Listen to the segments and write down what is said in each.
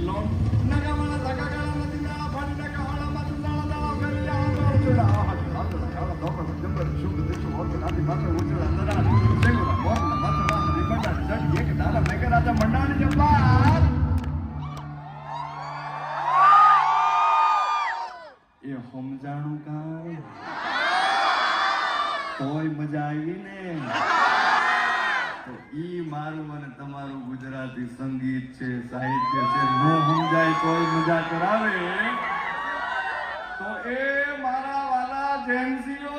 લો નગાવાળા ધક્કા ગાળા નથી ગાળા ફાડી નાખા વાળામાં તુંડાળા દાળા કરી આ જોડા આ હાડા દોકર જબર શુભ દેશો હોત નાથી માથે ઉજળા દરા સેગુરા મોરના માથે રામ રીબડા જડ એક દાડા નગર રાજા મંડાણી જબ્બાર એ સમજાણું કાંઈ તોય મજા આવી ને તો ઈ મારું અને તમારું ગુજરાતી સંગીત છે સાહિત્ય છે નો સમજાય તોય મજા કરાવે તો એ મારા વાલા જેન્સીઓ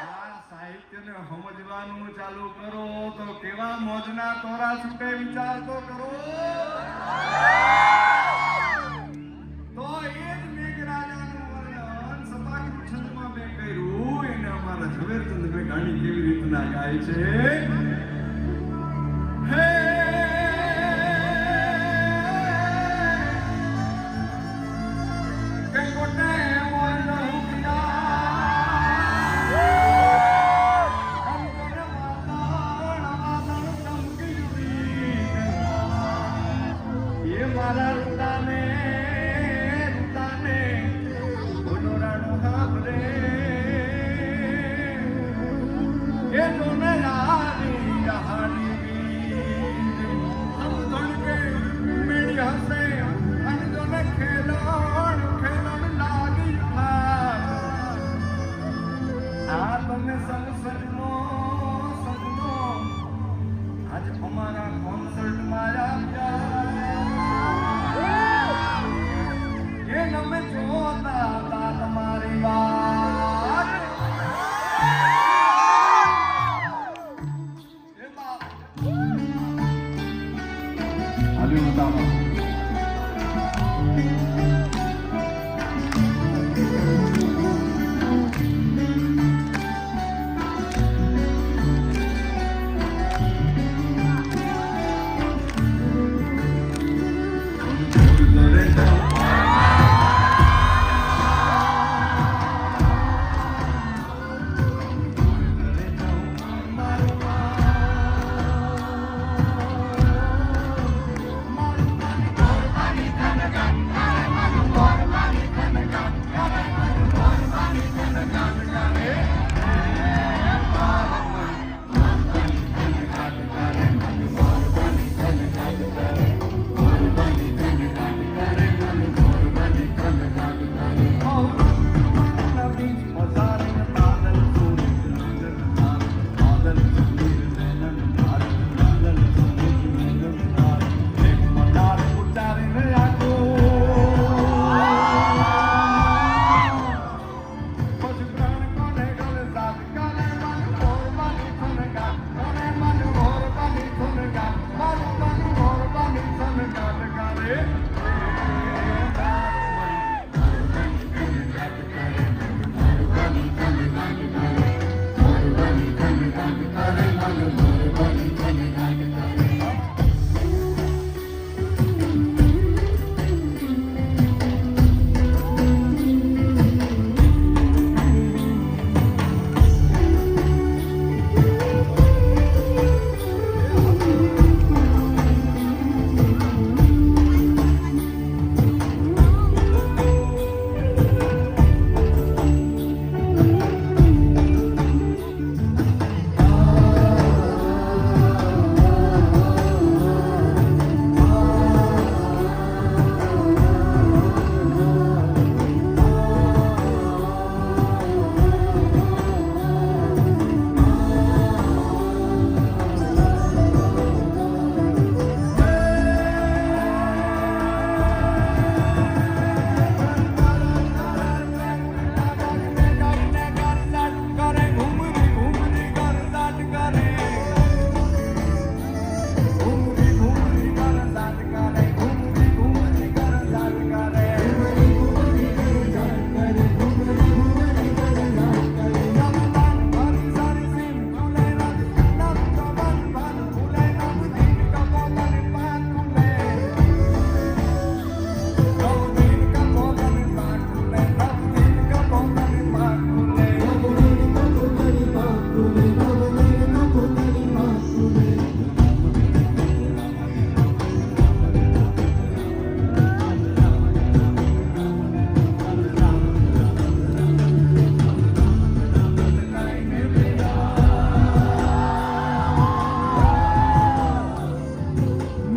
આ સાહિત્યને સમજવાનું ચાલુ કરો તો કેવા મોજના તોરા છૂટે વિચાર તો કરો તો એ જ મેઘરાજાનું વર્ણન સપાટી છંદમાં મેં કર્યું એને અમારા ઝવેરચંદભાઈ ગાણી કેવી રીતના ગાય છે હે કે કોટે મારા રૂડાને બોલોરાનું હાબરે એ જોને લારી હાડી હમ ધણકે મેળી હસે અને જોને ખેલણ લાગી આ તમે સજનો આજ અમારા કોન્સર્ટમાં આવ્યા અમે જોતા હતા તમારી વાત આવી બતાવો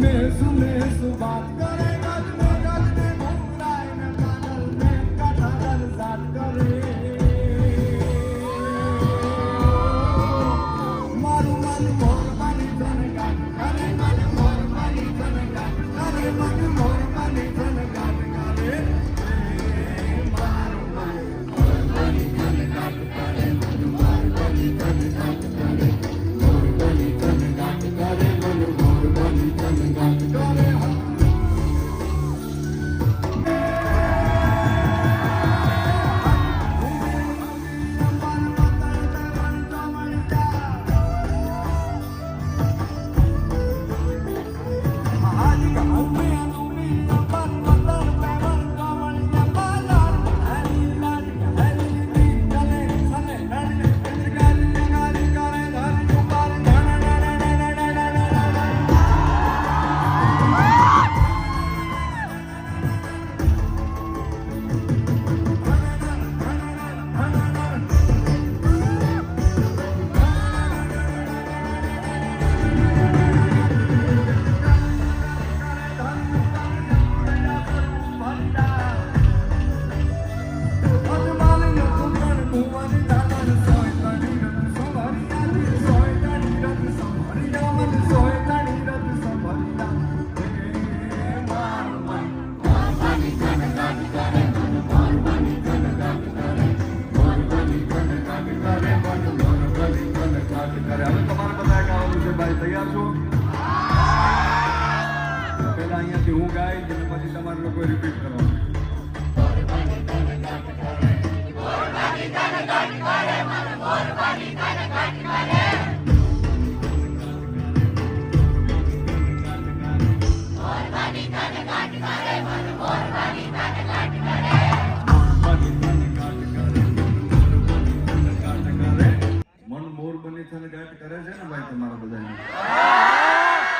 મેસુ બાત કરે ગજ ને ઘૂમરાય ને કાનલ ને કઠારલ સાત કરે મારું મન મોર માની ધન ગાત કરે મન મોર માની ધન ગાત કરે મન મોર માની ધન ગાત કરે મારું મન મોર માની ધન ગાત કરે મન મોર માની ધન ગાત કરે મોર માની ધન ગાત કરે મન મોર માની ધન ગાત કરે હું ગાય પછી તમારે લોકો રિપીટ કરવાનું મોરબાની